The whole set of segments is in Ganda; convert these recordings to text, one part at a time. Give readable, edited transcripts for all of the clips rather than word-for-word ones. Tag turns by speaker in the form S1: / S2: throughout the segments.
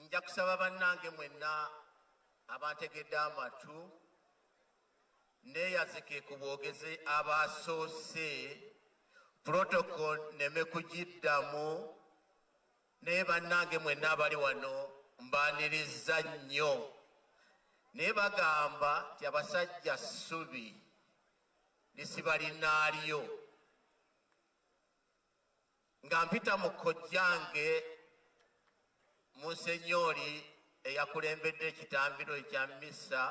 S1: nja kusaba bannange mwenna abantegedde amatu neeyazike ku boogezi abasoose protocol neme kugiddamu naye bannange mwenna abali wano mbaaniriza nnyo naye bagamba nti abasajja ssubi lisiba linnaalyo nga mpita mu kojjange Monsenyori eyakulembedde ekitambiro ekya misa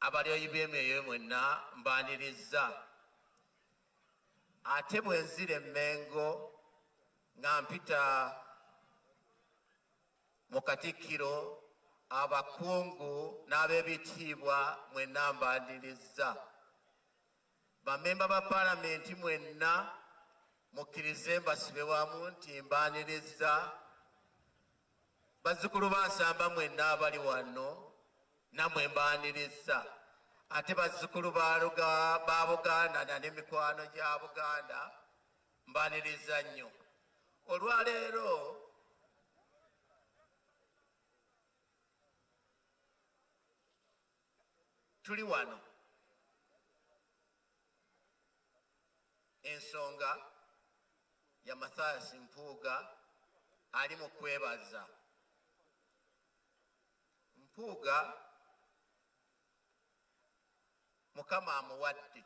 S1: abalyoyi b'emyoyo mwenna mbaaniriza ate bwe nzira Emmengo nga mpita mu Katikkiro abakungu n'ab'ebitiibwa mwenna mbaaniriza bammemba ba paalamenti mwenna mukkirize mbasibe wamu nti mbaaniriza bazzukulu ba Nsamba mwenna abali wano nammwe mbaaniriza ate bazzukulu ba Buganda n'emikwano gya Buganda mbaaniriza nnyo olwaleero tuli wano ensonga ya Mathias Mpuuga ali mu kwebaza. Mpuuga Mukama amuwadde,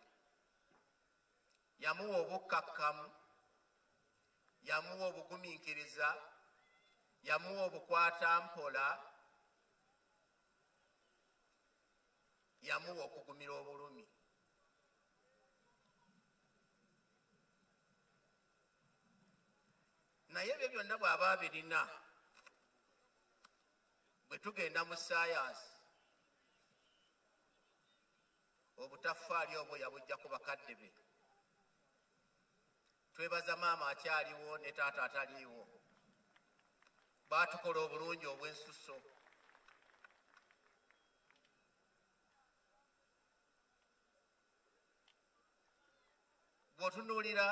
S1: yamuwa obukkakkamu, yamuwa obugumiikiriza, yamuwa obukwata mpola, yamuwa okugumira obulumi. Naye ebyo byonna bw'aba abirina bwe tugenda mu saayansi obutaffaali obwo yabujja ku bakadde be. Twebaza maama akyaliwo ne taata ataliiwo, baatukola obulungi obw'ensuso. Bw'otunuulira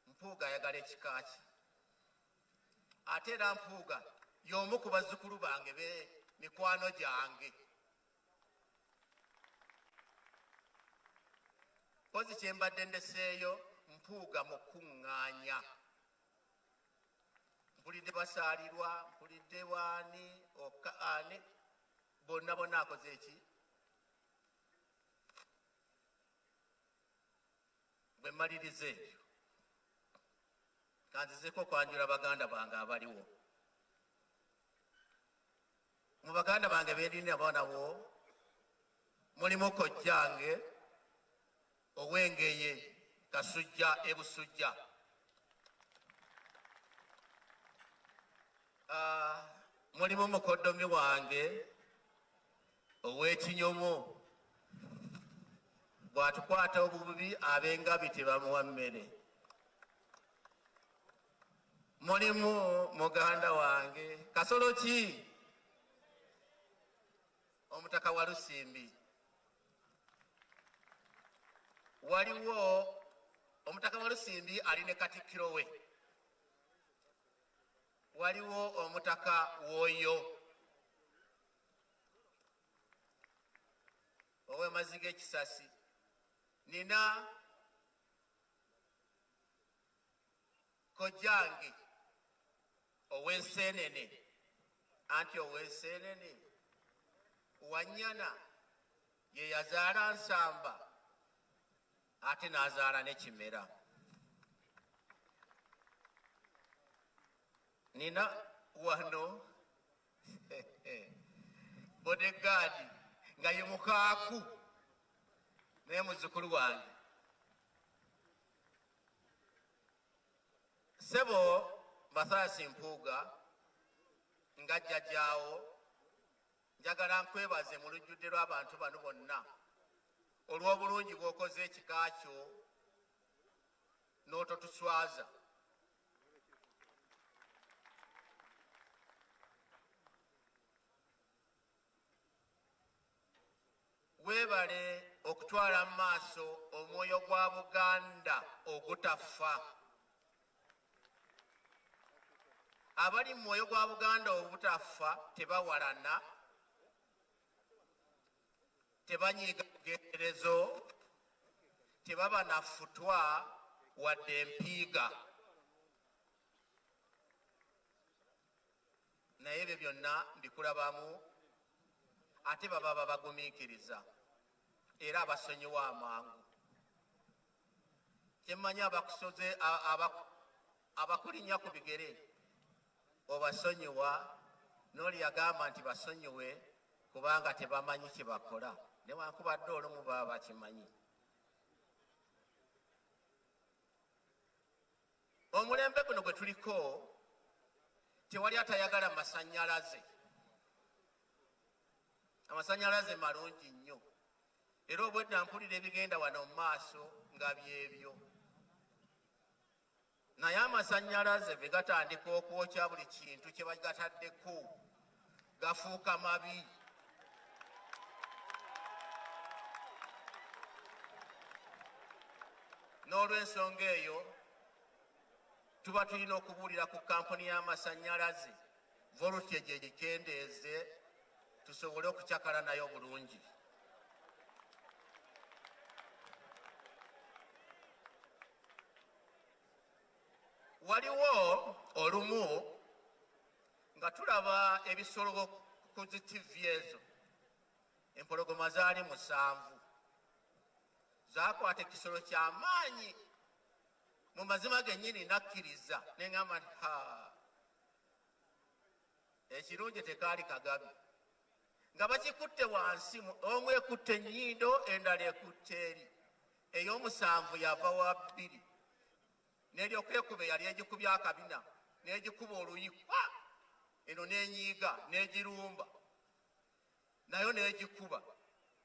S1: Mpuuga ayagala ekika kye, ate era Mpuuga y'omu ku bazzukulu bange be mikwano gyange. Mpozi kye mbadde ndeseeyo Mpuuga mu kkuŋŋaanya, mpulidde basaalirwa, mpulidde waani ani bonna akoze eki? Bwe mmaliriza ebyo kanzizeko okwanjula baganda bange abaliwo. Mu baganda bange beerina banawo mulimu kojjange ow'Engeye Kasujja e Busujja, mulimu mukoddomi wange ow'Ekinyomo, bw'atukwata obubi ab'Engabi tebamuwa mmere. Mulimu muganda wange Kasolo ki omutaka wa Lusimbi, waliwo omutaka wa Lusimbi ali ne Katikkiro we, waliwo omutaka w'Oyo ow'Emaziga Ekisasi, nina kojjange ow'Enseenene, anti ow'Enseenene Wanyana ye yazaala Nsamba ate n'azaala ne Kimera. Nina wano bodegaadi nga ye Mukaaku naye muzzukulu wange. Ssebo Mathias Mpuuga nga jjajjaawo, njagala nkwebaze mu lujjudde lw'abantu bano bonna olw'obulungi bw'okoze ekika kyo n'ototuswaza. Weebale okutwala mu maaso omwoyo gwa Buganda ogutafa. abali mu mwoyo gwa Buganda obutafa tebawalana tebanyiiga kugenderezo tebaba nafutwa wadde empiiga naye ebyo byonna mbikulabamu ate baba babagumiikiriza era abasonyiwa amangu kyemmanyi abakusoze abakulinnya ku bigere obasonyiwa n'oli yagamba nti basonyiwe kubanga tebamanyi kye bakola newankubadde olumu baba bakimanyi. Omulembe guno gwe tuliko tewali atayagala masanyalaze. Amasanyalaze malungi nnyo era obwedda mpulira ebigenda wano mu maaso nga byebyo naye amasanyalaze bwe gatandika okwokya buli kintu kye bagataddeko gafuuka mabi. N'olw'ensonga eyo tuba tulina okubuulira ku kampuni y'amasanyalaze voltage egikendeeze tusobole okukyakala nayo bulungi. Waliwo olumu nga tulaba ebisolo ku zi TV ezo empologoma zaali 7 zakwata ekisolo ky'amaanyi mu mazima gennyini nakkiriza neŋŋamba nti ekirungi tekaali kagabi nga bakikutte wansi omu ekutte ennyindo endala ekutte eri ey'omusanvu yava wa 2 n'eryokwekuba yali egikubya akabina n'egikuba oluyikwa eno n'enyiiga n'egirumba nayo n'egikuba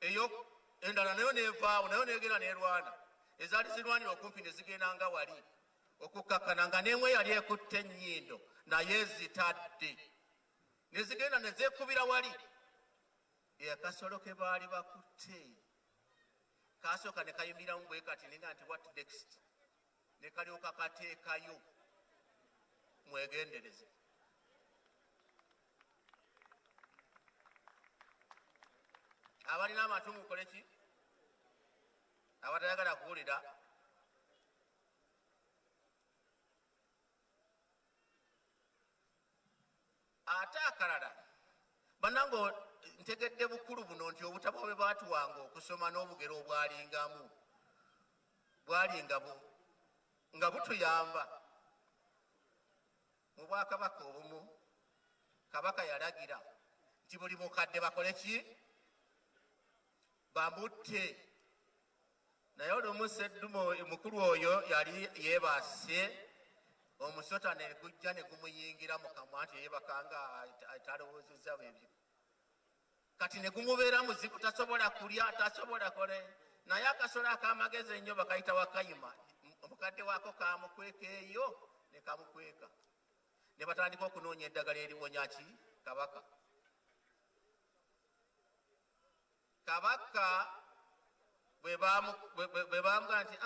S1: eyo endala nayo n'evaawo nayo n'egenda n'erwana ezaali zirwanira okumpi ne zigenda nga wali okukkakana nga n'emwe yali ekutte ennyindo naye zitadde ne zigenda ne zeekubira wali akasolo ke baali bakutte kasooka ne kayimiramu bwe kati ninga nti what next ne kalyoka kateekayo mwegendereze. Abalina amatu mukole ki? Abatayagala kuwulira ate akalala bannange ntegedde bukulu buno nti obutabo bwe baatuwanga okusoma n'obugero obwalingamu bwalinga nga butuyamba. Mu Bwakabaka obumu Kabaka yalagira nti buli mukadde bakole ki? Bamutte. Naye olumu Sseddume mukulu oyo yali yeebase omusota ne gujja ne gumuyingira mu kamwa nti yeebakanga atalowoozezza bwebyo kati ne gumubeera muzibu tasobola kulya tasobola kole naye akasolo ak'amagezi ennyo bakayita Wakayima omukadde waako kamukweka eyo ne kamukweka ne batandika okunoonya eddagala eriwonya ki Kabaka. Kabaka bwe baamugaa nti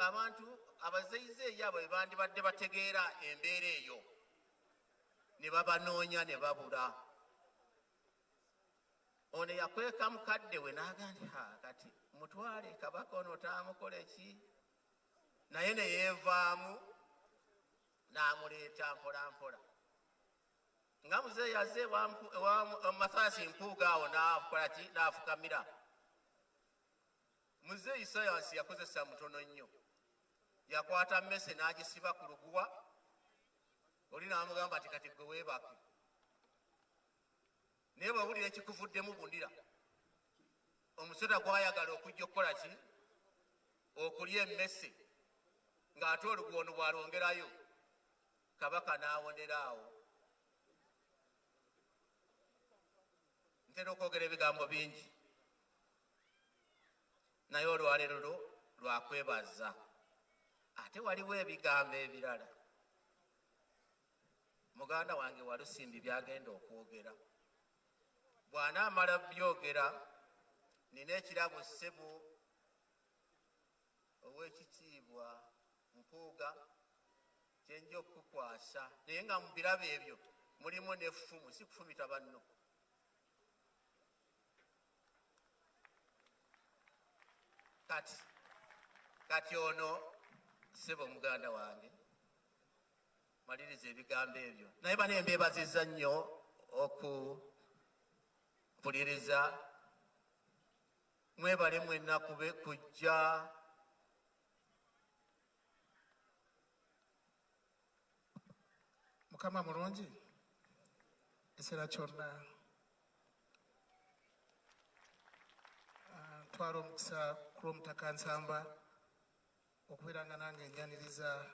S1: abantu abazeyizeeyi abo bwe bandibadde bategeera embeera eyo ne babanoonya ne babula. Ono yakweka mukadde we n'aga nti kati mutwale Kabaka ono taamukole ki? Naye ne yeevaamu n'amuleeta mpola mpola nga muzeeyi aze Masaasi Mpuuga awo n'akola ki? N'afukamira. Muzeeyi sayansi yakozesa mutono nnyo. Yakwata mmese n'agisiba ku luguwa oli n'amugamba nti kati gwe weebake naye bwewulira ekikuvuddemu bundira. Omusota gwayagala okujja okukola ki? Okulya emmese ng'ate oluguwa ono bw'alongerayo. Kabaka n'awonera awo. Ntera okwogera ebigambo bingi naye olwaleero lwakwebaza. Ate waliwo ebigambo ebirala muganda wange Walusimbi byagenda okwogera. Bw'anaamala byogera nina ekirabo ssebo ow'ekitiibwa Mpuuga kyenja okukwasa naye nga mu birabo ebyo mulimu n'effumu si kufumita banno. kati ono ssebo muganda wange maliriza ebigambo ebyo naye bane mbeebazizza nnyo okupuliriza. Mwebale mwenna kujja
S2: Mukama mulungi ekiseera kyonna. Twala omukisa ku lw'omutaka Nsamba okubeera nga nange njaniriza